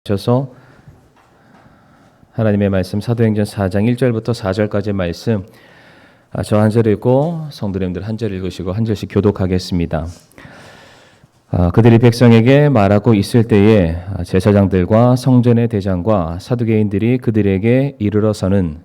주셔서 하나님의 말씀 사도행전 4장 1절부터 4절까지의 말씀 저 한 절 읽고 성도님들 한 절 읽으시고 한 절씩 교독하겠습니다. 그들이 백성에게 말하고 있을 때에 제사장들과 성전의 대장과 사두개인들이 그들에게 이르러서는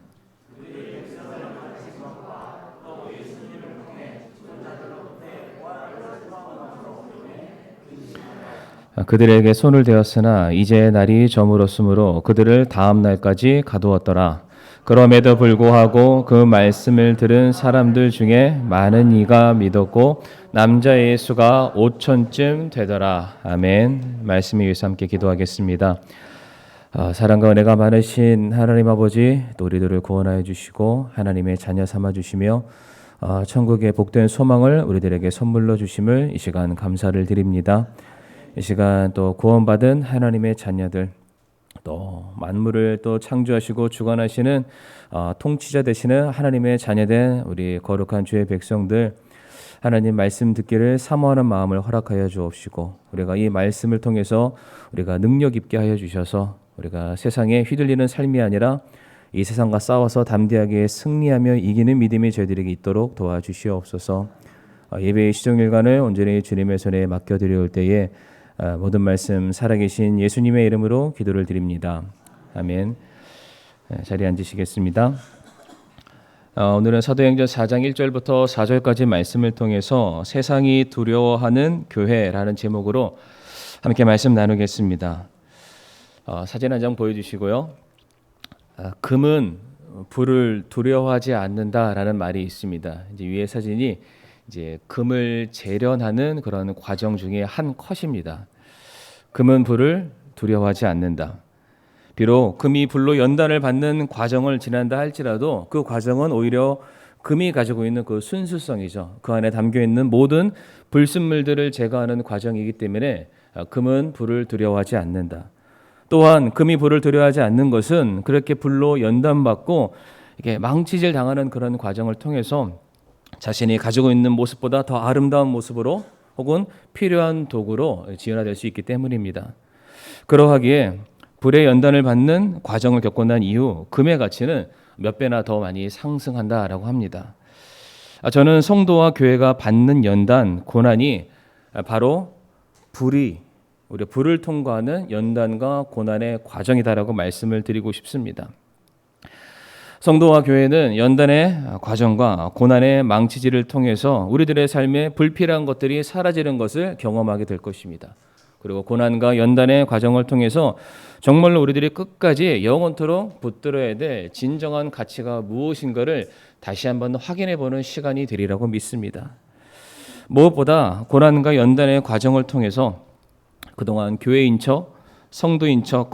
그들에게 손을 대었으나 이제 날이 저물었으므로 그들을 다음 날까지 가두었더라. 그럼에도 불구하고 그 말씀을 들은 사람들 중에 많은 이가 믿었고 남자의 수가 5천쯤 되더라. 아멘. 말씀을 위해서 함께 기도하겠습니다. 사랑과 은혜가 많으신 하나님 아버지, 또 우리들을 구원하여 주시고 하나님의 자녀 삼아 주시며 천국의 복된 소망을 우리들에게 선물로 주심을 이 시간 감사를 드립니다. 이 시간 또 구원받은 하나님의 자녀들, 또 만물을 또 창조하시고 주관하시는 통치자 되시는 하나님의 자녀된 우리 거룩한 주의 백성들, 하나님 말씀 듣기를 사모하는 마음을 허락하여 주옵시고 우리가 이 말씀을 통해서 우리가 능력 있게 하여 주셔서 우리가 세상에 휘둘리는 삶이 아니라 이 세상과 싸워서 담대하게 승리하며 이기는 믿음이 저희들에게 있도록 도와주시옵소서. 예배의 시종일관을 온전히 주님의 손에 맡겨드릴 때에 모든 말씀 살아계신 예수님의 이름으로 기도를 드립니다. 아멘. 자리에 앉으시겠습니다. 오늘은 사도행전 4장 1절부터 4절까지 말씀을 통해서 세상이 두려워하는 교회라는 제목으로 함께 말씀 나누겠습니다. 사진 한 장 보여주시고요. 금은 불을 두려워하지 않는다라는 말이 있습니다. 이제 위에 사진이 이제 금을 재련하는 그런 과정 중에 한 컷입니다. 금은 불을 두려워하지 않는다. 비록 금이 불로 연단을 받는 과정을 지난다 할지라도 그 과정은 오히려 금이 가지고 있는 그 순수성이죠. 그 안에 담겨 있는 모든 불순물들을 제거하는 과정이기 때문에 금은 불을 두려워하지 않는다. 또한 금이 불을 두려워하지 않는 것은 그렇게 불로 연단받고 이렇게 망치질 당하는 그런 과정을 통해서 자신이 가지고 있는 모습보다 더 아름다운 모습으로 혹은 필요한 도구로 지연화될 수 있기 때문입니다. 그러하기에 불의 연단을 받는 과정을 겪고 난 이후 금의 가치는 몇 배나 더 많이 상승한다라고 합니다. 저는 성도와 교회가 받는 연단, 고난이 바로 우리 불을 통과하는 연단과 고난의 과정이다라고 말씀을 드리고 싶습니다. 성도와 교회는 연단의 과정과 고난의 망치질을 통해서 우리들의 삶에 불필요한 것들이 사라지는 것을 경험하게 될 것입니다. 그리고 고난과 연단의 과정을 통해서 정말로 우리들이 끝까지 영원토록 붙들어야 될 진정한 가치가 무엇인가를 다시 한번 확인해 보는 시간이 되리라고 믿습니다. 무엇보다 고난과 연단의 과정을 통해서 그동안 교회인 척, 성도인 척,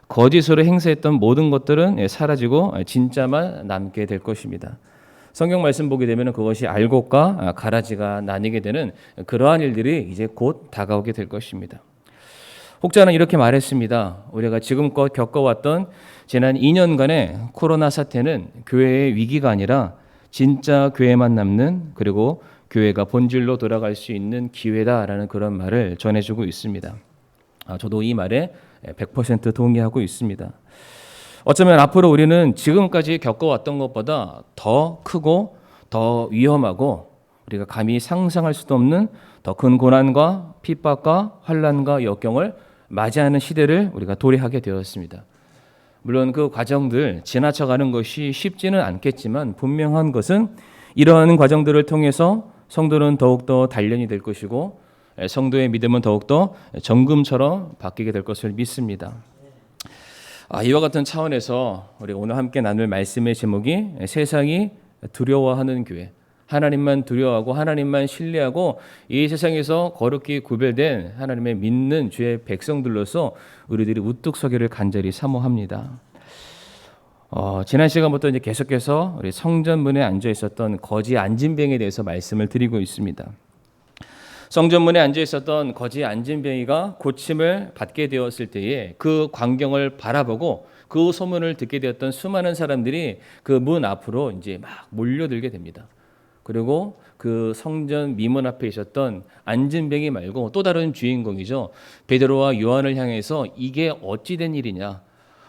거짓으로 행세했던 모든 것들은 사라지고 진짜만 남게 될 것입니다. 성경 말씀 보게 되면 그것이 알곡과 가라지가 나뉘게 되는 그러한 일들이 이제 곧 다가오게 될 것입니다. 혹자는 이렇게 말했습니다. 우리가 지금껏 겪어왔던 지난 2년간의 코로나 사태는 교회의 위기가 아니라 진짜 교회만 남는, 그리고 교회가 본질로 돌아갈 수 있는 기회다라는 그런 말을 전해주고 있습니다. 저도 이 말에 100% 동의하고 있습니다. 어쩌면 앞으로 우리는 지금까지 겪어왔던 것보다 더 크고 더 위험하고 우리가 감히 상상할 수도 없는 더 큰 고난과 핍박과 환난과 역경을 맞이하는 시대를 우리가 도래하게 되었습니다. 물론 그 과정들 지나쳐가는 것이 쉽지는 않겠지만 분명한 것은 이러한 과정들을 통해서 성도는 더욱더 단련이 될 것이고 성도의 믿음은 더욱더 정금처럼 바뀌게 될 것을 믿습니다. 이와 같은 차원에서 우리 오늘 함께 나눌 말씀의 제목이 세상이 두려워하는 교회, 하나님만 두려워하고 하나님만 신뢰하고 이 세상에서 거룩히 구별된 하나님의 믿는 주의 백성들로서 우리들이 우뚝 서기를 간절히 사모합니다. 지난 시간부터 이제 계속해서 우리 성전문에 앉아 있었던 거지 안진뱅이에 대해서 말씀을 드리고 있습니다. 성전문에 앉아 있었던 거지 안진뱅이가 고침을 받게 되었을 때에 그 광경을 바라보고 그 소문을 듣게 되었던 수많은 사람들이 그 문 앞으로 이제 막 몰려들게 됩니다. 그리고 그 성전 미문 앞에 있었던 안진뱅이 말고 또 다른 주인공이죠. 베드로와 요한을 향해서 이게 어찌 된 일이냐,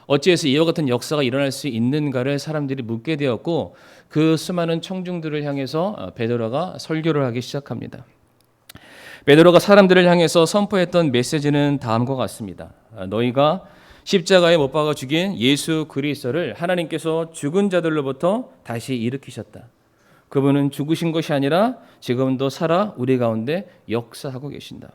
어찌해서 이와 같은 역사가 일어날 수 있는가를 사람들이 묻게 되었고, 그 수많은 청중들을 향해서 베드로가 설교를 하기 시작합니다. 베드로가 사람들을 향해서 선포했던 메시지는 다음과 같습니다. 너희가 십자가에 못 박아 죽인 예수 그리스도를 하나님께서 죽은 자들로부터 다시 일으키셨다. 그분은 죽으신 것이 아니라 지금도 살아 우리 가운데 역사하고 계신다.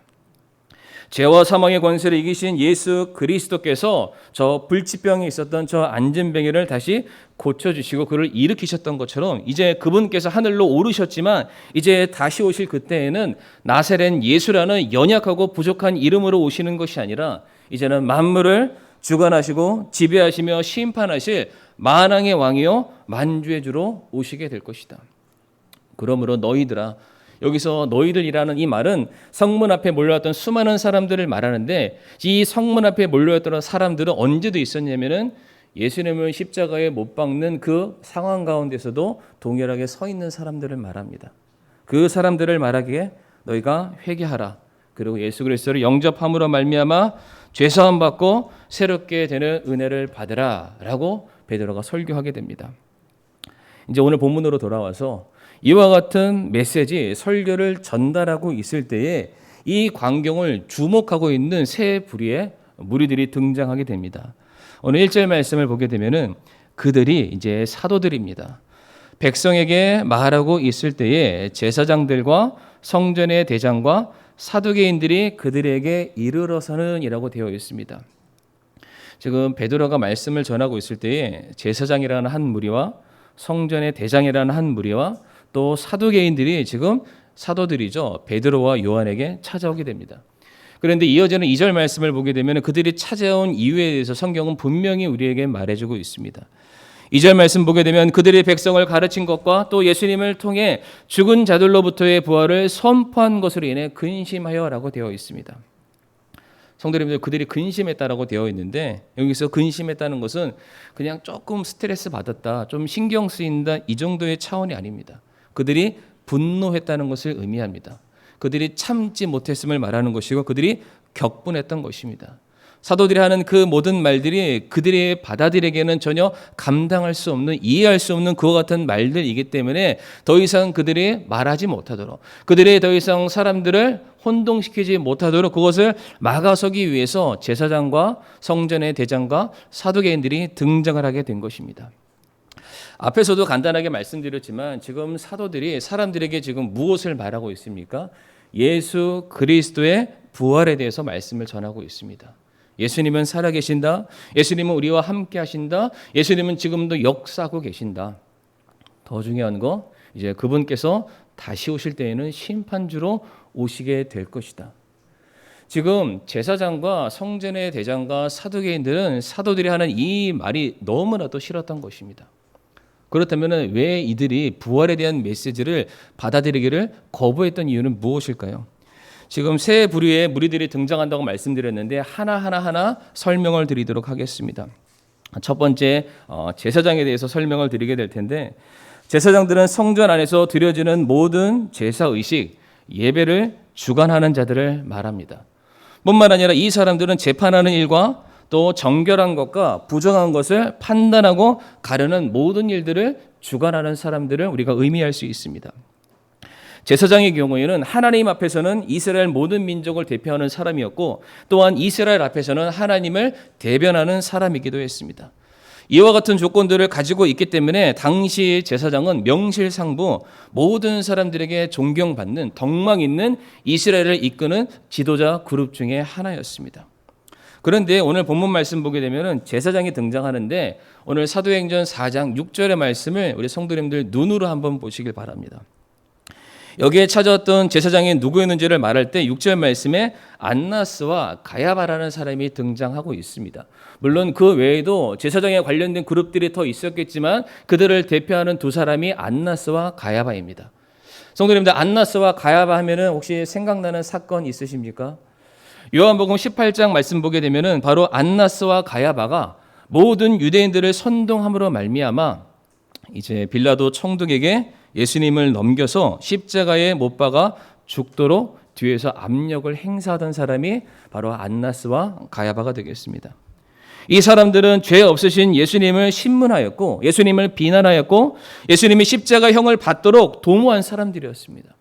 죄와 사망의 권세를 이기신 예수 그리스도께서 저 불치병에 있었던 저 안진뱅이를 다시 고쳐주시고 그를 일으키셨던 것처럼 이제 그분께서 하늘로 오르셨지만 이제 다시 오실 그때에는 나사렛 예수라는 연약하고 부족한 이름으로 오시는 것이 아니라 이제는 만물을 주관하시고 지배하시며 심판하실 만왕의 왕이요 만주의 주로 오시게 될 것이다. 그러므로 너희들아, 여기서 너희들이라는 이 말은 성문 앞에 몰려왔던 수많은 사람들을 말하는데, 이 성문 앞에 몰려왔던 사람들은 언제도 있었냐면은 예수님을 십자가에 못 박는 그 상황 가운데서도 동일하게 서 있는 사람들을 말합니다. 그 사람들을 말하기에 너희가 회개하라, 그리고 예수 그리스도를 영접함으로 말미암아 죄사함 받고 새롭게 되는 은혜를 받으라 라고 베드로가 설교하게 됩니다. 이제 오늘 본문으로 돌아와서 이와 같은 메시지 설교를 전달하고 있을 때에 이 광경을 주목하고 있는 세 부류의 무리들이 등장하게 됩니다. 오늘 1절 말씀을 보게 되면은 그들이 이제 사도들입니다. 백성에게 말하고 있을 때에 제사장들과 성전의 대장과 사두개인들이 그들에게 이르러서는이라고 되어 있습니다. 지금 베드로가 말씀을 전하고 있을 때에 제사장이라는 한 무리와 성전의 대장이라는 한 무리와 또 사두개인들이 지금 사도들이죠. 베드로와 요한에게 찾아오게 됩니다. 그런데 이어지는 2절 말씀을 보게 되면 그들이 찾아온 이유에 대해서 성경은 분명히 우리에게 말해주고 있습니다. 2절 말씀 보게 되면 그들이 백성을 가르친 것과 또 예수님을 통해 죽은 자들로부터의 부활을 선포한 것으로 인해 근심하여라고 되어 있습니다. 성도님들, 그들이 근심했다라고 되어 있는데 여기서 근심했다는 것은 그냥 조금 스트레스 받았다, 좀 신경 쓰인다 이 정도의 차원이 아닙니다. 그들이 분노했다는 것을 의미합니다. 그들이 참지 못했음을 말하는 것이고 그들이 격분했던 것입니다. 사도들이 하는 그 모든 말들이 그들이 받아들이기에는 전혀 감당할 수 없는, 이해할 수 없는 그와 같은 말들이기 때문에 더 이상 그들이 말하지 못하도록, 그들이 더 이상 사람들을 혼동시키지 못하도록 그것을 막아서기 위해서 제사장과 성전의 대장과 사두개인들이 등장을 하게 된 것입니다. 앞에서도 간단하게 말씀드렸지만 지금 사도들이 사람들에게 지금 무엇을 말하고 있습니까? 예수 그리스도의 부활에 대해서 말씀을 전하고 있습니다. 예수님은 살아계신다. 예수님은 우리와 함께 하신다. 예수님은 지금도 역사하고 계신다. 더 중요한 거, 이제 그분께서 다시 오실 때에는 심판주로 오시게 될 것이다. 지금 제사장과 성전의 대장과 사두개인들은 사도들이 하는 이 말이 너무나도 싫었던 것입니다. 그렇다면 왜 이들이 부활에 대한 메시지를 받아들이기를 거부했던 이유는 무엇일까요? 지금 세 부류의 무리들이 등장한다고 말씀드렸는데 하나하나 설명을 드리도록 하겠습니다. 첫 번째, 제사장에 대해서 설명을 드리게 될 텐데, 제사장들은 성전 안에서 드려지는 모든 제사의식, 예배를 주관하는 자들을 말합니다. 뿐만 아니라 이 사람들은 재판하는 일과 또 정결한 것과 부정한 것을 판단하고 가르는 모든 일들을 주관하는 사람들을 우리가 의미할 수 있습니다. 제사장의 경우에는 하나님 앞에서는 이스라엘 모든 민족을 대표하는 사람이었고 또한 이스라엘 앞에서는 하나님을 대변하는 사람이기도 했습니다. 이와 같은 조건들을 가지고 있기 때문에 당시 제사장은 명실상부 모든 사람들에게 존경받는 덕망 있는 이스라엘을 이끄는 지도자 그룹 중에 하나였습니다. 그런데 오늘 본문 말씀 보게 되면 제사장이 등장하는데 오늘 사도행전 4장 6절의 말씀을 우리 성도님들 눈으로 한번 보시길 바랍니다. 여기에 찾아왔던 제사장이 누구였는지를 말할 때 6절 말씀에 안나스와 가야바라는 사람이 등장하고 있습니다. 물론 그 외에도 제사장에 관련된 그룹들이 더 있었겠지만 그들을 대표하는 두 사람이 안나스와 가야바입니다. 성도님들, 안나스와 가야바 하면은 혹시 생각나는 사건 있으십니까? 요한복음 18장 말씀 보게 되면은 바로 안나스와 가야바가 모든 유대인들을 선동함으로 말미암아 이제 빌라도 총독에게 예수님을 넘겨서 십자가에 못 박아 죽도록 뒤에서 압력을 행사하던 사람이 바로 안나스와 가야바가 되겠습니다. 이 사람들은 죄 없으신 예수님을 신문하였고 예수님을 비난하였고 예수님이 십자가형을 받도록 도모한 사람들이었습니다.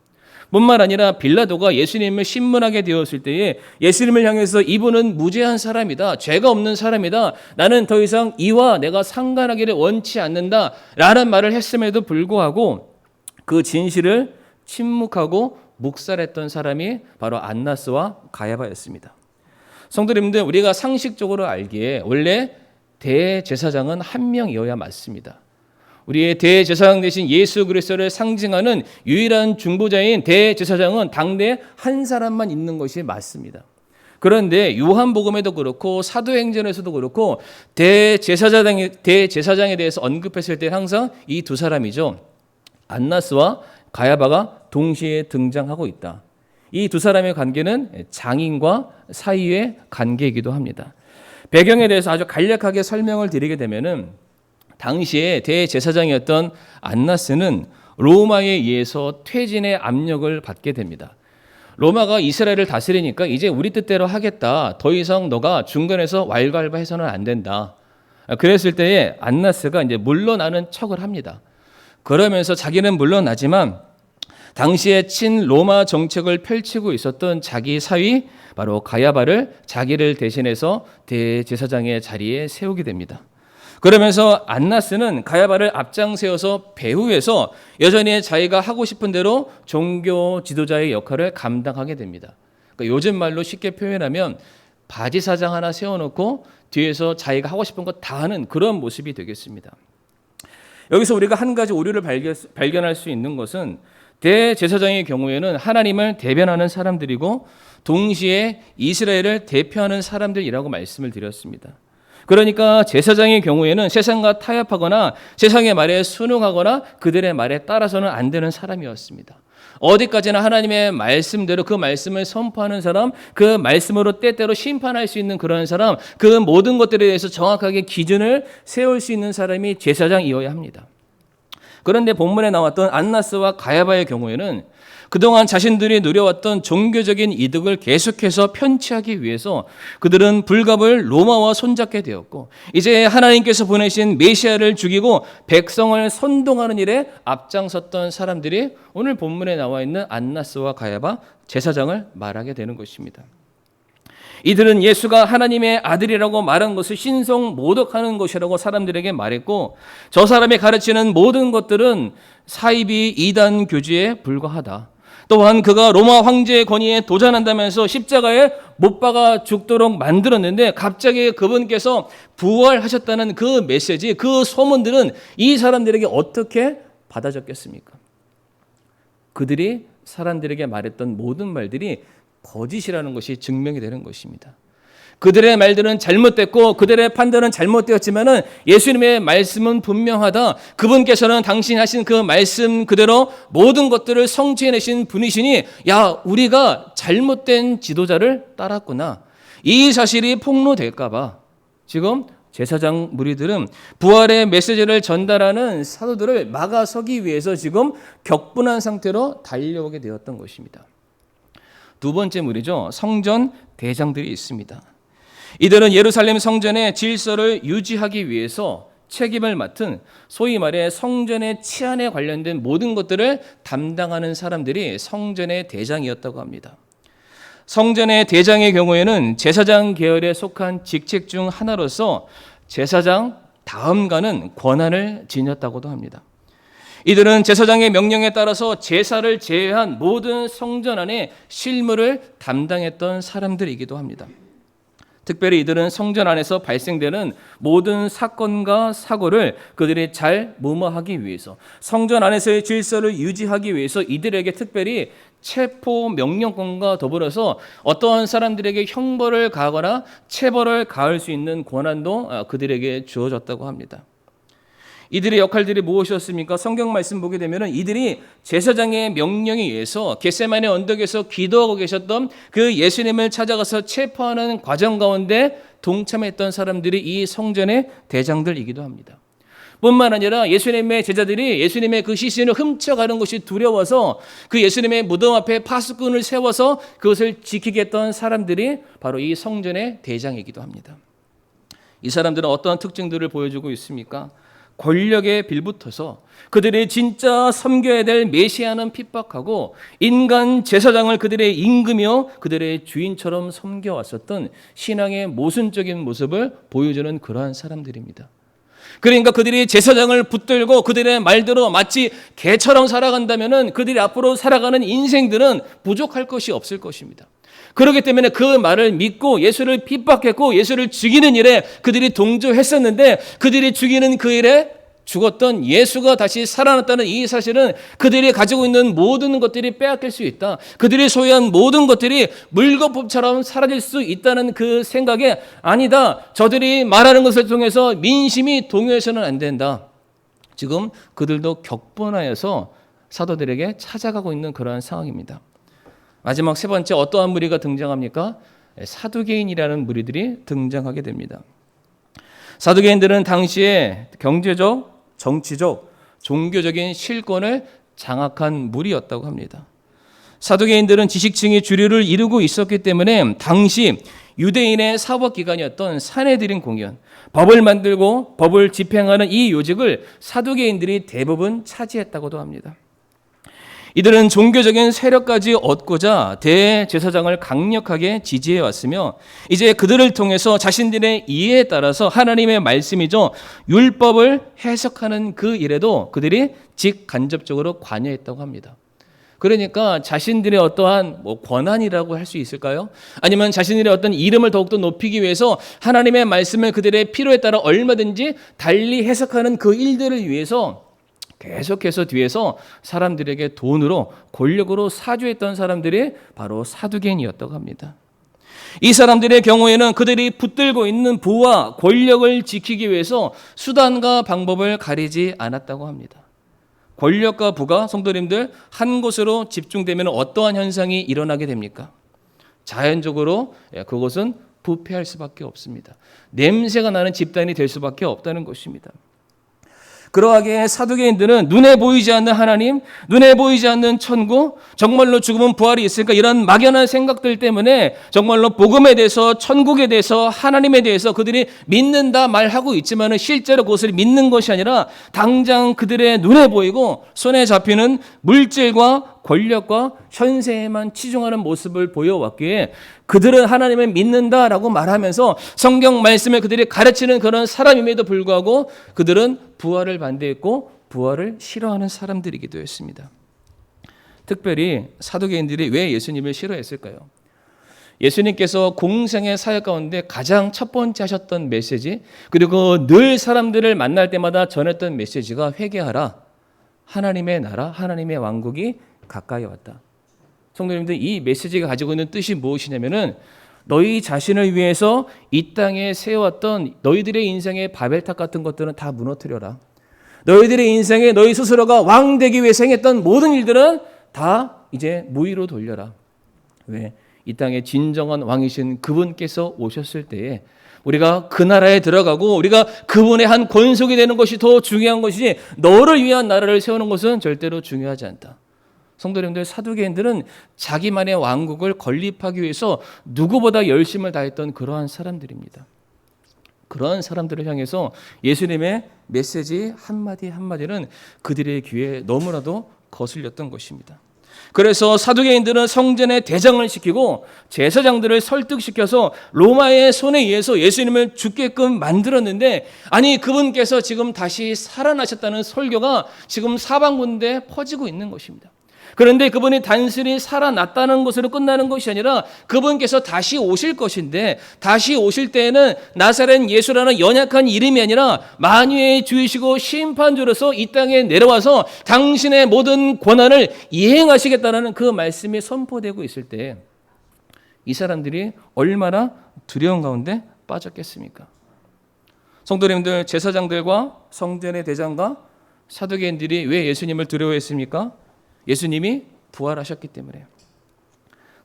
뿐만 아니라 빌라도가 예수님을 신문하게 되었을 때에 예수님을 향해서 이분은 무죄한 사람이다. 죄가 없는 사람이다. 나는 더 이상 이와 내가 상관하기를 원치 않는다. 라는 말을 했음에도 불구하고 그 진실을 침묵하고 묵살했던 사람이 바로 안나스와 가야바였습니다. 성도님들, 우리가 상식적으로 알기에 원래 대제사장은 한 명이어야 맞습니다. 우리의 대제사장 되신 예수 그리스도를 상징하는 유일한 중보자인 대제사장은 당대에 한 사람만 있는 것이 맞습니다. 그런데 요한복음에도 그렇고 사도행전에서도 그렇고 대제사장에 대해서 언급했을 때 항상 이 두 사람이죠. 안나스와 가야바가 동시에 등장하고 있다. 이 두 사람의 관계는 장인과 사이의 관계이기도 합니다. 배경에 대해서 아주 간략하게 설명을 드리게 되면은 당시에 대제사장이었던 안나스는 로마에 의해서 퇴진의 압력을 받게 됩니다. 로마가 이스라엘을 다스리니까 이제 우리 뜻대로 하겠다. 더 이상 너가 중간에서 왈가왈부해서는 안 된다. 그랬을 때에 안나스가 이제 물러나는 척을 합니다. 그러면서 자기는 물러나지만 당시에 친로마 정책을 펼치고 있었던 자기 사위 바로 가야바를 자기를 대신해서 대제사장의 자리에 세우게 됩니다. 그러면서 안나스는 가야바를 앞장세워서 배후에서 여전히 자기가 하고 싶은 대로 종교 지도자의 역할을 감당하게 됩니다. 그러니까 요즘 말로 쉽게 표현하면 바지 사장 하나 세워놓고 뒤에서 자기가 하고 싶은 거 다 하는 그런 모습이 되겠습니다. 여기서 우리가 한 가지 오류를 발견할 수 있는 것은 대제사장의 경우에는 하나님을 대변하는 사람들이고 동시에 이스라엘을 대표하는 사람들이라고 말씀을 드렸습니다. 그러니까 제사장의 경우에는 세상과 타협하거나 세상의 말에 순응하거나 그들의 말에 따라서는 안 되는 사람이었습니다. 어디까지나 하나님의 말씀대로 그 말씀을 선포하는 사람, 그 말씀으로 때때로 심판할 수 있는 그런 사람, 그 모든 것들에 대해서 정확하게 기준을 세울 수 있는 사람이 제사장이어야 합니다. 그런데 본문에 나왔던 안나스와 가야바의 경우에는 그동안 자신들이 누려왔던 종교적인 이득을 계속해서 편취하기 위해서 그들은 불갑을 로마와 손잡게 되었고 이제 하나님께서 보내신 메시아를 죽이고 백성을 선동하는 일에 앞장섰던 사람들이 오늘 본문에 나와 있는 안나스와 가야바 제사장을 말하게 되는 것입니다. 이들은 예수가 하나님의 아들이라고 말한 것을 신성 모독하는 것이라고 사람들에게 말했고 저 사람이 가르치는 모든 것들은 사이비 이단 교주에 불과하다. 또한 그가 로마 황제의 권위에 도전한다면서 십자가에 못 박아 죽도록 만들었는데 갑자기 그분께서 부활하셨다는 그 메시지, 그 소문들은 이 사람들에게 어떻게 받아졌겠습니까? 그들이 사람들에게 말했던 모든 말들이 거짓이라는 것이 증명이 되는 것입니다. 그들의 말들은 잘못됐고 그들의 판단은 잘못되었지만은 예수님의 말씀은 분명하다. 그분께서는 당신이 하신 그 말씀 그대로 모든 것들을 성취해내신 분이시니 야 우리가 잘못된 지도자를 따랐구나. 이 사실이 폭로될까 봐 지금 제사장 무리들은 부활의 메시지를 전달하는 사도들을 막아서기 위해서 지금 격분한 상태로 달려오게 되었던 것입니다. 두 번째 무리죠. 성전 대장들이 있습니다. 이들은 예루살렘 성전의 질서를 유지하기 위해서 책임을 맡은 소위 말해 성전의 치안에 관련된 모든 것들을 담당하는 사람들이 성전의 대장이었다고 합니다. 성전의 대장의 경우에는 제사장 계열에 속한 직책 중 하나로서 제사장 다음가는 권한을 지녔다고도 합니다. 이들은 제사장의 명령에 따라서 제사를 제외한 모든 성전 안에 실무를 담당했던 사람들이기도 합니다. 특별히 이들은 성전 안에서 발생되는 모든 사건과 사고를 그들이 잘 무마하기 위해서 성전 안에서의 질서를 유지하기 위해서 이들에게 특별히 체포 명령권과 더불어서 어떠한 사람들에게 형벌을 가하거나 체벌을 가할 수 있는 권한도 그들에게 주어졌다고 합니다. 이들의 역할들이 무엇이었습니까? 성경 말씀 보게 되면 이들이 제사장의 명령에 의해서 겟세마네 언덕에서 기도하고 계셨던 그 예수님을 찾아가서 체포하는 과정 가운데 동참했던 사람들이 이 성전의 대장들이기도 합니다. 뿐만 아니라 예수님의 제자들이 예수님의 그 시신을 훔쳐가는 것이 두려워서 그 예수님의 무덤 앞에 파수꾼을 세워서 그것을 지키겠던 사람들이 바로 이 성전의 대장이기도 합니다. 이 사람들은 어떠한 특징들을 보여주고 있습니까? 권력에 빌붙어서 그들이 진짜 섬겨야 될 메시아는 핍박하고 인간 제사장을 그들의 임금이요 그들의 주인처럼 섬겨왔었던 신앙의 모순적인 모습을 보여주는 그러한 사람들입니다. 그러니까 그들이 제사장을 붙들고 그들의 말대로 마치 개처럼 살아간다면 그들이 앞으로 살아가는 인생들은 부족할 것이 없을 것입니다. 그렇기 때문에 그 말을 믿고 예수를 핍박했고 예수를 죽이는 일에 그들이 동조했었는데 그들이 죽이는 그 일에 죽었던 예수가 다시 살아났다는 이 사실은 그들이 가지고 있는 모든 것들이 빼앗길 수 있다. 그들이 소유한 모든 것들이 물거품처럼 사라질 수 있다는 그 생각에 아니다. 저들이 말하는 것을 통해서 민심이 동요해서는 안 된다. 지금 그들도 격분하여서 사도들에게 찾아가고 있는 그러한 상황입니다. 마지막 세 번째 어떠한 무리가 등장합니까? 사두개인이라는 무리들이 등장하게 됩니다. 사두개인들은 당시에 경제적, 정치적, 종교적인 실권을 장악한 무리였다고 합니다. 사두개인들은 지식층이 주류를 이루고 있었기 때문에 당시 유대인의 사법기관이었던 산헤드린 공연, 법을 만들고 법을 집행하는 이 요직을 사두개인들이 대부분 차지했다고도 합니다. 이들은 종교적인 세력까지 얻고자 대제사장을 강력하게 지지해 왔으며 이제 그들을 통해서 자신들의 이해에 따라서 하나님의 말씀이죠 율법을 해석하는 그 일에도 그들이 직간접적으로 관여했다고 합니다. 그러니까 자신들의 어떠한 권한이라고 할 수 있을까요? 아니면 자신들의 어떤 이름을 더욱더 높이기 위해서 하나님의 말씀을 그들의 필요에 따라 얼마든지 달리 해석하는 그 일들을 위해서 계속해서 뒤에서 사람들에게 돈으로 권력으로 사주했던 사람들이 바로 사두개인이었다고 합니다. 이 사람들의 경우에는 그들이 붙들고 있는 부와 권력을 지키기 위해서 수단과 방법을 가리지 않았다고 합니다. 권력과 부가 성도님들 한 곳으로 집중되면 어떠한 현상이 일어나게 됩니까? 자연적으로 그것은 부패할 수밖에 없습니다. 냄새가 나는 집단이 될 수밖에 없다는 것입니다. 그러하기에 사두개인들은 눈에 보이지 않는 하나님, 눈에 보이지 않는 천국, 정말로 죽으면 부활이 있을까 이런 막연한 생각들 때문에 정말로 복음에 대해서 천국에 대해서 하나님에 대해서 그들이 믿는다 말하고 있지만 실제로 그것을 믿는 것이 아니라 당장 그들의 눈에 보이고 손에 잡히는 물질과 권력과 현세에만 치중하는 모습을 보여왔기에 그들은 하나님을 믿는다라고 말하면서 성경 말씀을 그들이 가르치는 그런 사람임에도 불구하고 그들은 부활을 반대했고 부활을 싫어하는 사람들이기도 했습니다. 특별히 사두개인들이 왜 예수님을 싫어했을까요? 예수님께서 공생의 사역 가운데 가장 첫 번째 하셨던 메시지 그리고 늘 사람들을 만날 때마다 전했던 메시지가 회개하라. 하나님의 나라, 하나님의 왕국이 가까이 왔다. 성도님들 이 메시지가 가지고 있는 뜻이 무엇이냐면은 너희 자신을 위해서 이 땅에 세웠던 너희들의 인생의 바벨탑 같은 것들은 다 무너뜨려라. 너희들의 인생에 너희 스스로가 왕 되기 위해서 행했던 모든 일들은 다 이제 무위로 돌려라. 왜? 이 땅에 진정한 왕이신 그분께서 오셨을 때에 우리가 그 나라에 들어가고 우리가 그분의 한 권속이 되는 것이 더 중요한 것이지 너를 위한 나라를 세우는 것은 절대로 중요하지 않다. 성도님들 사두개인들은 자기만의 왕국을 건립하기 위해서 누구보다 열심을 다했던 그러한 사람들입니다. 그러한 사람들을 향해서 예수님의 메시지 한마디 한마디는 그들의 귀에 너무나도 거슬렸던 것입니다. 그래서 사두개인들은 성전에 대장을 시키고 제사장들을 설득시켜서 로마의 손에 의해서 예수님을 죽게끔 만들었는데 아니 그분께서 지금 다시 살아나셨다는 설교가 지금 사방군데 퍼지고 있는 것입니다. 그런데 그분이 단순히 살아났다는 것으로 끝나는 것이 아니라 그분께서 다시 오실 것인데 다시 오실 때에는 나사렛 예수라는 연약한 이름이 아니라 만유의 주이시고 심판주로서 이 땅에 내려와서 당신의 모든 권한을 이행하시겠다는 그 말씀이 선포되고 있을 때 이 사람들이 얼마나 두려운 가운데 빠졌겠습니까? 성도님들, 제사장들과 성전의 대장과 사두개인들이 왜 예수님을 두려워했습니까? 예수님이 부활하셨기 때문에.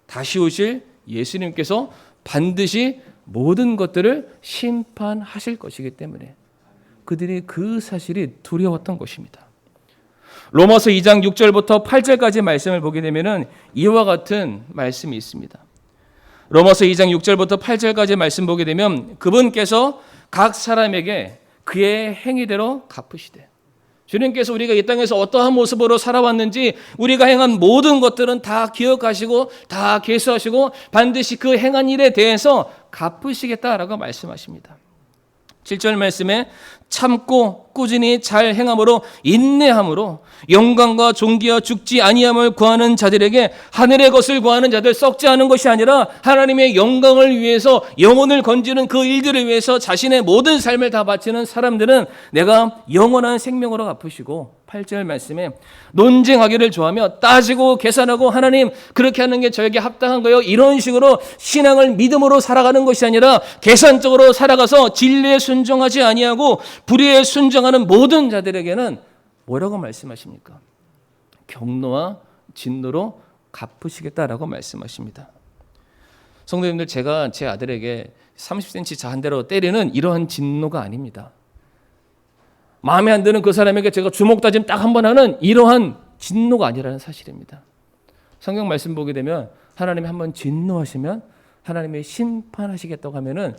다시 오실 예수님께서 반드시 모든 것들을 심판하실 것이기 때문에 그들이 그 사실이 두려웠던 것입니다. 로마서 2장 6절부터 8절까지 말씀을 보게 되면 이와 같은 말씀이 있습니다. 로마서 2장 6절부터 8절까지 말씀 보게 되면 그분께서 각 사람에게 그의 행위대로 갚으시되, 주님께서 우리가 이 땅에서 어떠한 모습으로 살아왔는지 우리가 행한 모든 것들은 다 기억하시고 다 계수하시고 반드시 그 행한 일에 대해서 갚으시겠다라고 말씀하십니다. 7절 말씀에 참고 꾸준히 잘 행함으로 인내함으로 영광과 존귀와 죽지 아니함을 구하는 자들에게 하늘의 것을 구하는 자들, 썩지 않은 것이 아니라 하나님의 영광을 위해서 영혼을 건지는 그 일들을 위해서 자신의 모든 삶을 다 바치는 사람들은 내가 영원한 생명으로 갚으시고, 8절 말씀에 논쟁하기를 좋아하며 따지고 계산하고 하나님 그렇게 하는 게 저에게 합당한 거예요, 이런 식으로 신앙을 믿음으로 살아가는 것이 아니라 계산적으로 살아가서 진리에 순종하지 아니하고 불의에 순종하는 모든 자들에게는 뭐라고 말씀하십니까? 경노와 진노로 갚으시겠다라고 말씀하십니다. 성도님들, 제가 제 아들에게 30cm 자 한 대로 때리는 이러한 진노가 아닙니다. 마음에 안 드는 그 사람에게 제가 주먹 다짐 딱 한 번 하는 이러한 진노가 아니라는 사실입니다. 성경 말씀 보게 되면 하나님이 한번 진노하시면 하나님이 심판하시겠다고 하면은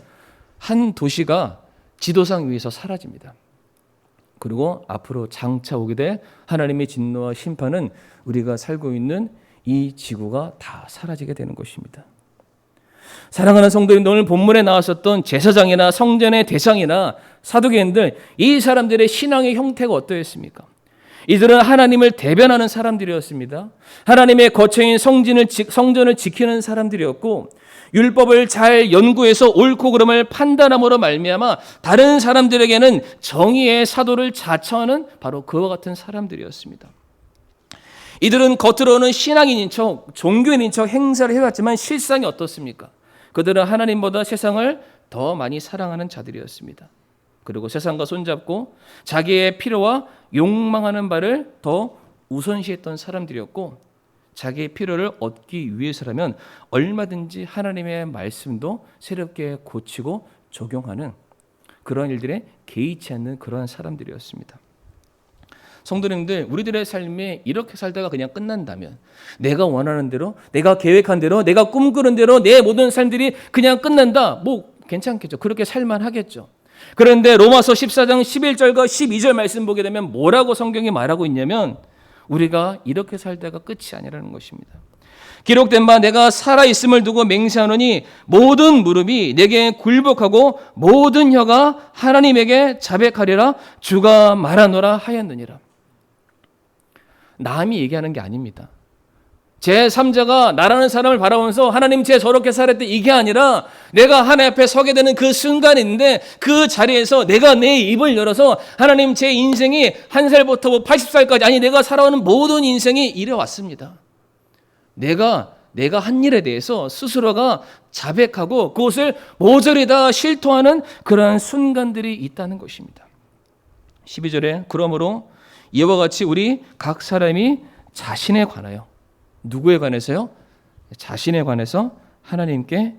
한 도시가 지도상 위에서 사라집니다. 그리고 앞으로 장차 오게 될 하나님의 진노와 심판은 우리가 살고 있는 이 지구가 다 사라지게 되는 것입니다. 사랑하는 성도님들, 오늘 본문에 나왔었던 제사장이나 성전의 대상이나 사두개인들, 이 사람들의 신앙의 형태가 어떠했습니까? 이들은 하나님을 대변하는 사람들이었습니다. 하나님의 거처인 성전을 지키는 사람들이었고, 율법을 잘 연구해서 옳고 그름을 판단함으로 말미암아 다른 사람들에게는 정의의 사도를 자처하는 바로 그와 같은 사람들이었습니다. 이들은 겉으로는 신앙인인 척, 종교인인 척 행사를 해왔지만 실상이 어떻습니까? 그들은 하나님보다 세상을 더 많이 사랑하는 자들이었습니다. 그리고 세상과 손잡고 자기의 필요와 욕망하는 바를 더 우선시했던 사람들이었고, 자기의 필요를 얻기 위해서라면 얼마든지 하나님의 말씀도 새롭게 고치고 적용하는 그런 일들에 개의치 않는 그러한 사람들이었습니다. 성도님들, 우리들의 삶이 이렇게 살다가 그냥 끝난다면, 내가 원하는 대로, 내가 계획한 대로, 내가 꿈꾸는 대로 내 모든 삶들이 그냥 끝난다, 뭐 괜찮겠죠. 그렇게 살만 하겠죠. 그런데 로마서 14장 11절과 12절 말씀 보게 되면 뭐라고 성경이 말하고 있냐면, 우리가 이렇게 살다가 끝이 아니라는 것입니다. 기록된 바 내가 살아있음을 두고 맹세하노니 모든 무릎이 내게 굴복하고 모든 혀가 하나님에게 자백하리라 주가 말하노라 하였느니라. 남이 얘기하는 게 아닙니다. 제3자가 나라는 사람을 바라보면서 하나님 제 저렇게 살았대, 이게 아니라 내가 하나님 앞에 서게 되는 그 순간인데, 그 자리에서 내가 내 입을 열어서 하나님 제 인생이 1살부터 80살까지, 아니 내가 살아오는 모든 인생이 이래 왔습니다. 내가 한 일에 대해서 스스로가 자백하고 그것을 모조리 다 실토하는 그러한 순간들이 있다는 것입니다. 12절에 그러므로 이와 같이 우리 각 사람이 자신에 관하여, 누구에 관해서요? 자신에 관해서 하나님께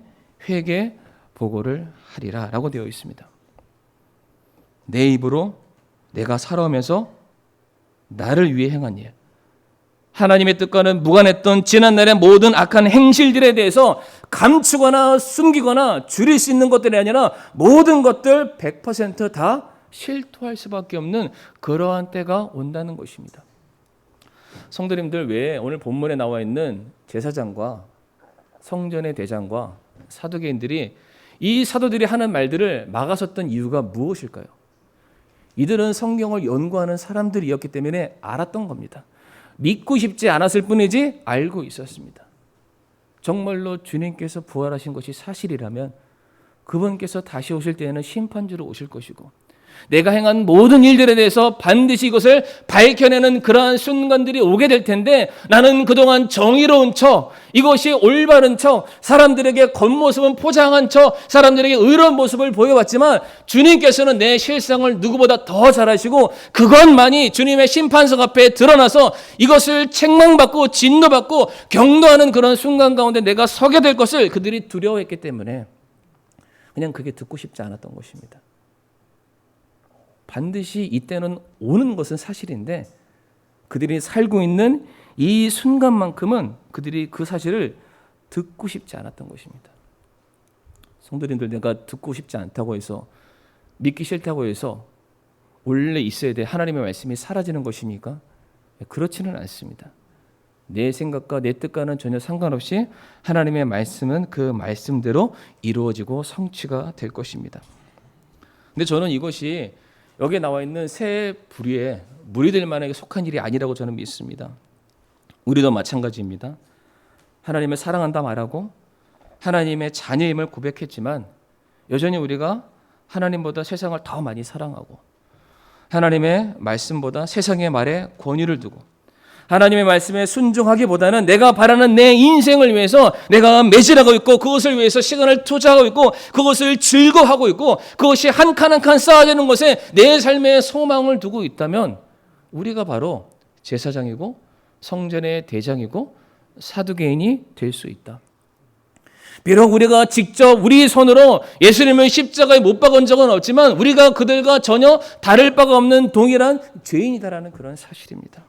회개 보고를 하리라 라고 되어 있습니다. 내 입으로 내가 살아오면서 나를 위해 행한 일, 하나님의 뜻과는 무관했던 지난날의 모든 악한 행실들에 대해서 감추거나 숨기거나 줄일 수 있는 것들이 아니라 모든 것들 100% 다 실토할 수밖에 없는 그러한 때가 온다는 것입니다. 성도님들, 왜 오늘 본문에 나와 있는 제사장과 성전의 대장과 사두개인들이, 이 사도들이 하는 말들을 막아섰던 이유가 무엇일까요? 이들은 성경을 연구하는 사람들이었기 때문에 알았던 겁니다. 믿고 싶지 않았을 뿐이지 알고 있었습니다. 정말로 주님께서 부활하신 것이 사실이라면 그분께서 다시 오실 때에는 심판주로 오실 것이고, 내가 행한 모든 일들에 대해서 반드시 이것을 밝혀내는 그러한 순간들이 오게 될 텐데, 나는 그동안 정의로운 척, 이것이 올바른 척, 사람들에게 겉모습은 포장한 척, 사람들에게 의로운 모습을 보여왔지만 주님께서는 내 실상을 누구보다 더 잘 아시고, 그것만이 주님의 심판석 앞에 드러나서 이것을 책망받고 진노받고 경도하는 그런 순간 가운데 내가 서게 될 것을 그들이 두려워했기 때문에 그냥 그게 듣고 싶지 않았던 것입니다. 반드시 이때는 오는 것은 사실인데 그들이 살고 있는 이 순간만큼은 그들이 그 사실을 듣고 싶지 않았던 것입니다. 성도님들, 내가 듣고 싶지 않다고 해서, 믿기 싫다고 해서 원래 있어야 될 하나님의 말씀이 사라지는 것입니까? 그렇지는 않습니다. 내 생각과 내 뜻과는 전혀 상관없이 하나님의 말씀은 그 말씀대로 이루어지고 성취가 될 것입니다. 근데 저는 이것이 여기에 나와 있는 세 부류의 무리들만에게 속한 일이 아니라고 저는 믿습니다. 우리도 마찬가지입니다. 하나님을 사랑한다 말하고 하나님의 자녀임을 고백했지만 여전히 우리가 하나님보다 세상을 더 많이 사랑하고 하나님의 말씀보다 세상의 말에 권위를 두고 하나님의 말씀에 순종하기보다는 내가 바라는 내 인생을 위해서 내가 매질하고 있고 그것을 위해서 시간을 투자하고 있고 그것을 즐거워하고 있고 그것이 한 칸 한 칸 쌓아지는 것에 내 삶의 소망을 두고 있다면 우리가 바로 제사장이고 성전의 대장이고 사두개인이 될 수 있다. 비록 우리가 직접 우리 손으로 예수님을 십자가에 못 박은 적은 없지만 우리가 그들과 전혀 다를 바가 없는 동일한 죄인이다라는 그런 사실입니다.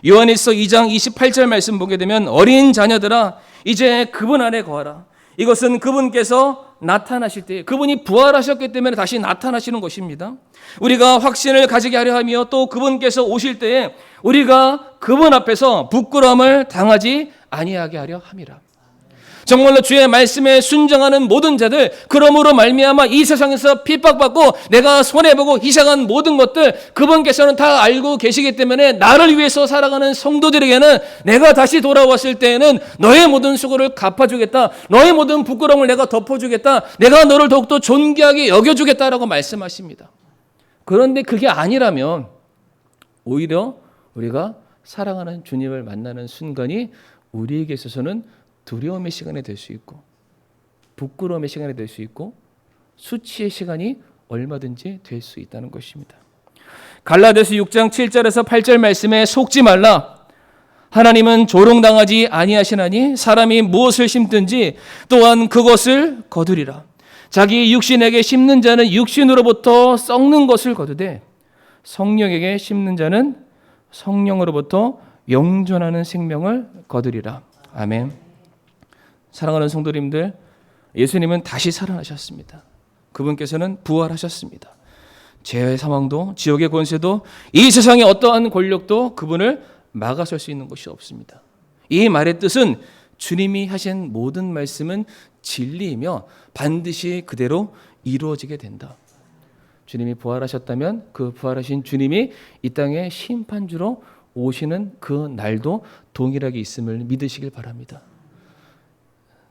요한일서 2장 28절 말씀 보게 되면 어린 자녀들아 이제 그분 안에 거하라. 이것은 그분께서 나타나실 때, 그분이 부활하셨기 때문에 다시 나타나시는 것입니다. 우리가 확신을 가지게 하려 하며 또 그분께서 오실 때에 우리가 그분 앞에서 부끄러움을 당하지 아니하게 하려 함이라. 정말로 주의 말씀에 순종하는 모든 자들, 그러므로 말미암아 이 세상에서 핍박받고 내가 손해보고 희생한 모든 것들 그분께서는 다 알고 계시기 때문에 나를 위해서 살아가는 성도들에게는 내가 다시 돌아왔을 때에는 너의 모든 수고를 갚아주겠다, 너의 모든 부끄러움을 내가 덮어주겠다, 내가 너를 더욱더 존귀하게 여겨주겠다라고 말씀하십니다. 그런데 그게 아니라면 오히려 우리가 사랑하는 주님을 만나는 순간이 우리에게 있어서는 두려움의 시간이 될 수 있고 부끄러움의 시간이 될 수 있고 수치의 시간이 얼마든지 될 수 있다는 것입니다. 갈라디아서 6장 7절에서 8절 말씀에 속지 말라. 하나님은 조롱당하지 아니하시나니 사람이 무엇을 심든지 또한 그것을 거두리라. 자기 육신에게 심는 자는 육신으로부터 썩는 것을 거두되 성령에게 심는 자는 성령으로부터 영존하는 생명을 거두리라. 아멘. 사랑하는 성도님들, 예수님은 다시 살아나셨습니다. 그분께서는 부활하셨습니다. 죄의 사망도 지옥의 권세도 이 세상의 어떠한 권력도 그분을 막아설 수 있는 것이 없습니다. 이 말의 뜻은 주님이 하신 모든 말씀은 진리이며 반드시 그대로 이루어지게 된다. 주님이 부활하셨다면 그 부활하신 주님이 이 땅에 심판주로 오시는 그 날도 동일하게 있음을 믿으시길 바랍니다.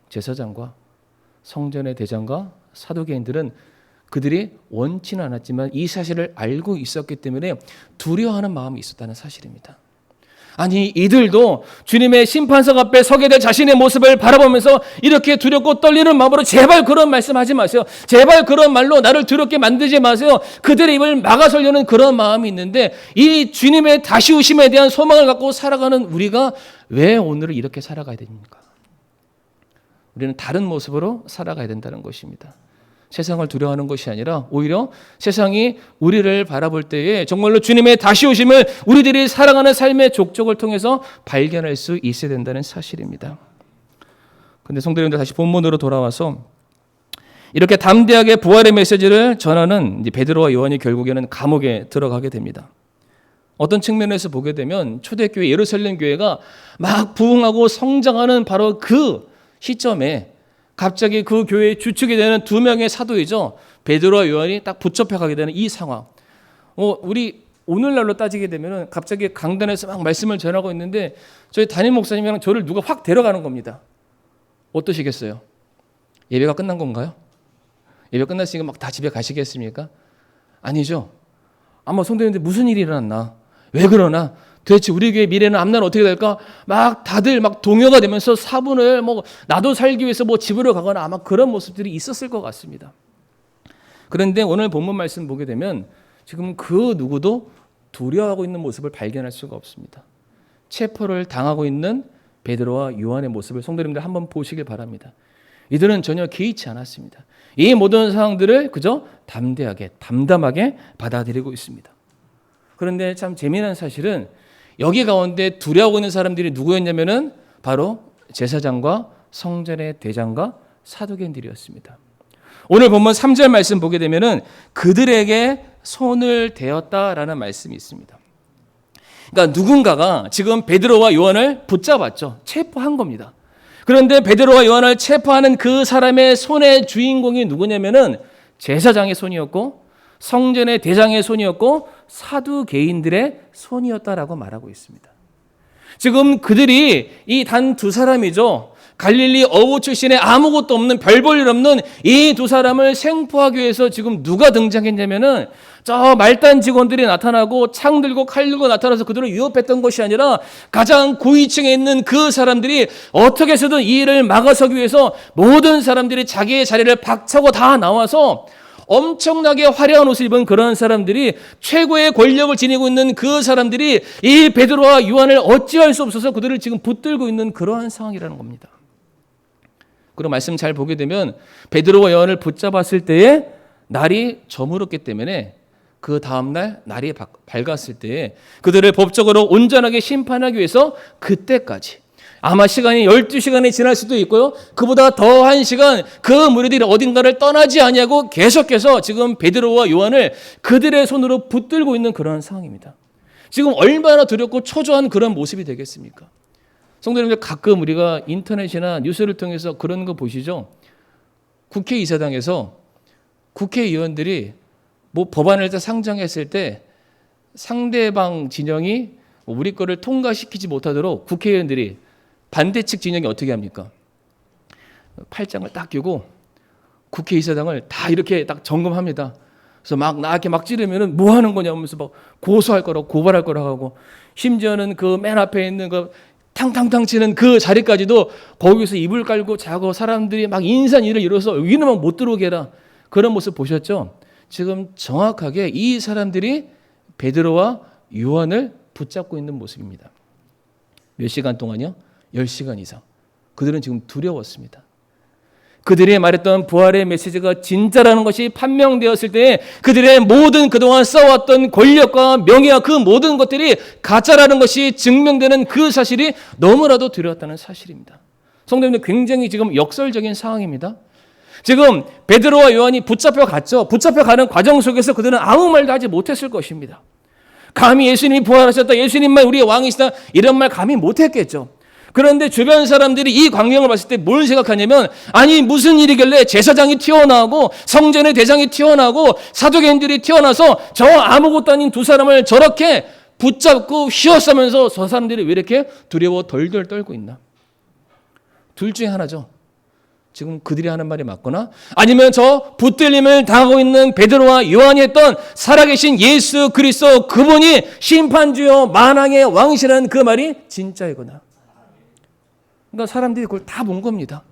제사장과 성전의 대장과 사두개인들은 그들이 원치는 않았지만 이 사실을 알고 있었기 때문에 두려워하는 마음이 있었다는 사실입니다. 아니, 이들도 주님의 심판석 앞에 서게 될 자신의 모습을 바라보면서 이렇게 두렵고 떨리는 마음으로 제발 그런 말씀하지 마세요. 제발 그런 말로 나를 두렵게 만들지 마세요. 그들의 입을 막아서려는 그런 마음이 있는데 이 주님의 다시 오심에 대한 소망을 갖고 살아가는 우리가 왜 오늘을 이렇게 살아가야 됩니까? 우리는 다른 모습으로 살아가야 된다는 것입니다. 세상을 두려워하는 것이 아니라 오히려 세상이 우리를 바라볼 때에 정말로 주님의 다시 오심을 우리들이 살아가는 삶의 족적을 통해서 발견할 수 있어야 된다는 사실입니다. 그런데 성도님들, 다시 본문으로 돌아와서 이렇게 담대하게 부활의 메시지를 전하는 이제 베드로와 요한이 결국에는 감옥에 들어가게 됩니다. 어떤 측면에서 보게 되면 초대교회 예루살렘 교회가 막 부흥하고 성장하는 바로 그 시점에 갑자기 그 교회의 주축이 되는 두 명의 사도이죠. 베드로와 요한이 딱 붙잡혀가게 되는 이 상황. 우리 오늘날로 따지게 되면 갑자기 강단에서 막 말씀을 전하고 있는데 저희 담임 목사님이랑 저를 누가 확 데려가는 겁니다. 어떠시겠어요? 예배가 끝난 건가요? 예배 끝났으니까 막 다 집에 가시겠습니까? 아니죠. 아마 성도님들 무슨 일이 일어났나? 왜 그러나? 도대체 우리 교회 미래는 앞날은 어떻게 될까? 막 다들 막 동요가 되면서 사분을 뭐 나도 살기 위해서 뭐 집으로 가거나 아마 그런 모습들이 있었을 것 같습니다. 그런데 오늘 본문 말씀 보게 되면 지금 그 누구도 두려워하고 있는 모습을 발견할 수가 없습니다. 체포를 당하고 있는 베드로와 요한의 모습을 성도님들 한번 보시길 바랍니다. 이들은 전혀 개의치 않았습니다. 이 모든 상황들을 그저 담대하게 담담하게 받아들이고 있습니다. 그런데 참 재미난 사실은 여기 가운데 두려워하고 있는 사람들이 누구였냐면은 바로 제사장과 성전의 대장과 사두개인들이었습니다. 오늘 본문 3절 말씀 보게 되면은 그들에게 손을 대었다라는 말씀이 있습니다. 그러니까 누군가가 지금 베드로와 요한을 붙잡았죠. 체포한 겁니다. 그런데 베드로와 요한을 체포하는 그 사람의 손의 주인공이 누구냐면은 제사장의 손이었고 성전의 대장의 손이었고 사두개인들의 손이었다라고 말하고 있습니다. 지금 그들이 이 단 두 사람이죠. 갈릴리 어부 출신의 아무것도 없는 별 볼 일 없는 이 두 사람을 생포하기 위해서 지금 누가 등장했냐면은 저 말단 직원들이 나타나고 창 들고 칼 들고 나타나서 그들을 위협했던 것이 아니라 가장 고위층에 있는 그 사람들이 어떻게 해서든 이 일을 막아서기 위해서 모든 사람들이 자기의 자리를 박차고 다 나와서 엄청나게 화려한 옷을 입은 그런 사람들이 최고의 권력을 지니고 있는 그 사람들이 이 베드로와 요한을 어찌할 수 없어서 그들을 지금 붙들고 있는 그러한 상황이라는 겁니다. 그리고 말씀 잘 보게 되면 베드로와 요한을 붙잡았을 때에 날이 저물었기 때문에 그 다음날 날이 밝았을 때에 그들을 법적으로 온전하게 심판하기 위해서 그때까지 아마 시간이 12시간이 지날 수도 있고요. 그보다 더한 시간 그 무리들이 어딘가를 떠나지 아니하고 계속해서 지금 베드로와 요한을 그들의 손으로 붙들고 있는 그런 상황입니다. 지금 얼마나 두렵고 초조한 그런 모습이 되겠습니까? 성도님들 가끔 우리가 인터넷이나 뉴스를 통해서 그런 거 보시죠. 국회의사당에서 국회의원들이 뭐 법안을 상정했을 때 상대방 진영이 우리 거를 통과시키지 못하도록 국회의원들이 반대 측 진영이 어떻게 합니까? 팔짱을 딱 끼고 국회의사당을 다 이렇게 딱 점검합니다. 그래서 막 나한테 막 찌르면은 뭐 하는 거냐 하면서 막 고소할 거라고 고발할 거라고 하고 심지어는 그 맨 앞에 있는 그 탕탕탕 치는 그 자리까지도 거기서 이불 깔고 자고 사람들이 막 인산일을 이뤄서 여기는 막 못 들어오게 해라. 그런 모습 보셨죠? 지금 정확하게 이 사람들이 베드로와 요한을 붙잡고 있는 모습입니다. 몇 시간 동안요? 10시간 이상. 그들은 지금 두려웠습니다. 그들이 말했던 부활의 메시지가 진짜라는 것이 판명되었을 때 그들의 모든 그동안 쌓아왔던 권력과 명예와 그 모든 것들이 가짜라는 것이 증명되는 그 사실이 너무나도 두려웠다는 사실입니다. 성도님들 굉장히 지금 역설적인 상황입니다. 지금 베드로와 요한이 붙잡혀 갔죠. 붙잡혀 가는 과정 속에서 그들은 아무 말도 하지 못했을 것입니다. 감히 예수님이 부활하셨다, 예수님만 우리의 왕이시다 이런 말 감히 못했겠죠. 그런데 주변 사람들이 이 광경을 봤을 때 뭘 생각하냐면 아니 무슨 일이길래 제사장이 튀어나오고 성전의 대장이 튀어나오고 사두개인들이 튀어나와서 저 아무것도 아닌 두 사람을 저렇게 붙잡고 휘어싸면서 저 사람들이 왜 이렇게 두려워 덜덜 떨고 있나. 둘 중에 하나죠. 지금 그들이 하는 말이 맞거나 아니면 저 붙들림을 당하고 있는 베드로와 요한이 했던 살아계신 예수 그리스도 그분이 심판주요 만왕의 왕이시라는 그 말이 진짜이거나. 그러니까 사람들이 그걸 다 본 겁니다.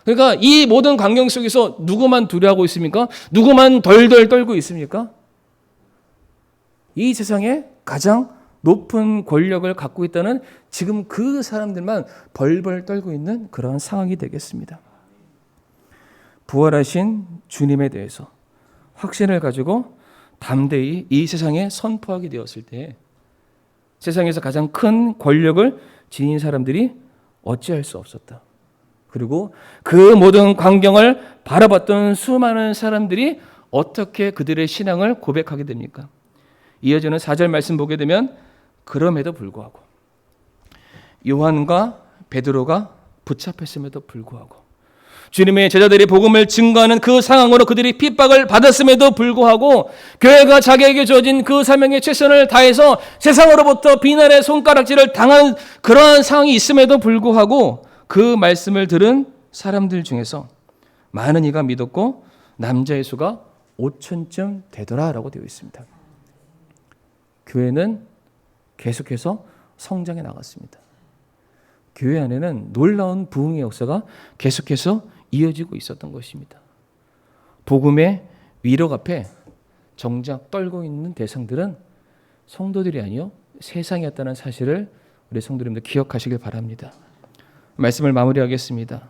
그러니까 이 모든 광경 속에서 누구만 두려워하고 있습니까? 누구만 덜덜 떨고 있습니까? 이 세상에 가장 높은 권력을 갖고 있다는 지금 그 사람들만 벌벌 떨고 있는 그런 상황이 되겠습니다. 부활하신 주님에 대해서 확신을 가지고 담대히 이 세상에 선포하게 되었을 때 세상에서 가장 큰 권력을 지닌 사람들이 어찌할 수 없었다. 그리고 그 모든 광경을 바라봤던 수많은 사람들이 어떻게 그들의 신앙을 고백하게 됩니까? 이어지는 4절 말씀 보게 되면 그럼에도 불구하고 요한과 베드로가 붙잡혔음에도 불구하고 주님의 제자들이 복음을 증거하는 그 상황으로 그들이 핍박을 받았음에도 불구하고 교회가 자기에게 주어진 그 사명에 최선을 다해서 세상으로부터 비난의 손가락질을 당한 그러한 상황이 있음에도 불구하고 그 말씀을 들은 사람들 중에서 많은 이가 믿었고 남자의 수가 5천쯤 되더라라고 되어 있습니다. 교회는 계속해서 성장해 나갔습니다. 교회 안에는 놀라운 부흥의 역사가 계속해서 이어지고 있었던 것입니다. 복음의 위력 앞에 정작 떨고 있는 대상들은 성도들이 아니요 세상이었다는 사실을 우리 성도님들 기억하시길 바랍니다. 말씀을 마무리하겠습니다.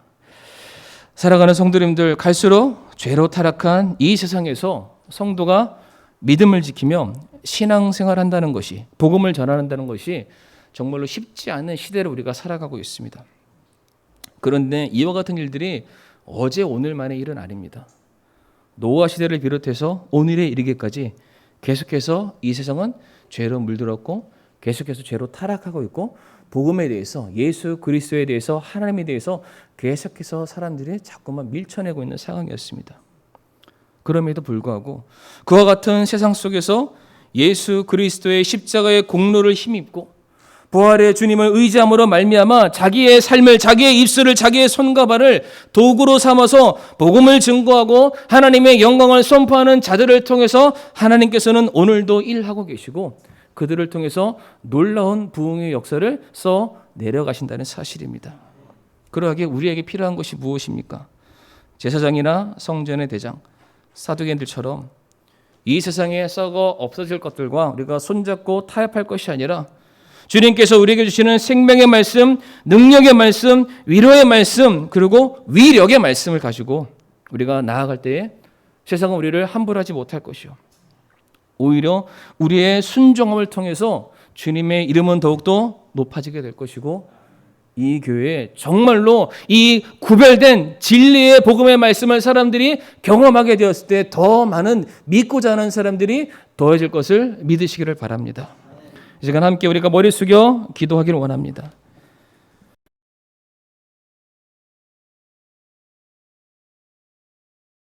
살아가는 성도님들, 갈수록 죄로 타락한 이 세상에서 성도가 믿음을 지키며 신앙생활한다는 것이, 복음을 전한다는 것이 정말로 쉽지 않은 시대를 우리가 살아가고 있습니다. 그런데 이와 같은 일들이 어제 오늘만의 일은 아닙니다. 노아 시대를 비롯해서 오늘에 이르기까지 계속해서 이 세상은 죄로 물들었고 계속해서 죄로 타락하고 있고, 복음에 대해서, 예수 그리스도에 대해서, 하나님에 대해서 계속해서 사람들이 자꾸만 밀쳐내고 있는 상황이었습니다. 그럼에도 불구하고 그와 같은 세상 속에서 예수 그리스도의 십자가의 공로를 힘입고 부활의 주님을 의지함으로 말미암아 자기의 삶을, 자기의 입술을, 자기의 손과 발을 도구로 삼아서 복음을 증거하고 하나님의 영광을 선포하는 자들을 통해서 하나님께서는 오늘도 일하고 계시고 그들을 통해서 놀라운 부흥의 역사를 써 내려가신다는 사실입니다. 그러하기에 우리에게 필요한 것이 무엇입니까? 제사장이나 성전의 대장, 사두개인들처럼 이 세상에 썩어 없어질 것들과 우리가 손잡고 타협할 것이 아니라 주님께서 우리에게 주시는 생명의 말씀, 능력의 말씀, 위로의 말씀, 그리고 위력의 말씀을 가지고 우리가 나아갈 때에 세상은 우리를 함부로하지 못할 것이요, 오히려 우리의 순종함을 통해서 주님의 이름은 더욱더 높아지게 될 것이고, 이 교회에 정말로 이 구별된 진리의 복음의 말씀을 사람들이 경험하게 되었을 때 더 많은 믿고자 하는 사람들이 더해질 것을 믿으시기를 바랍니다. 이 시간 함께 우리가 머리 숙여 기도하기를 원합니다.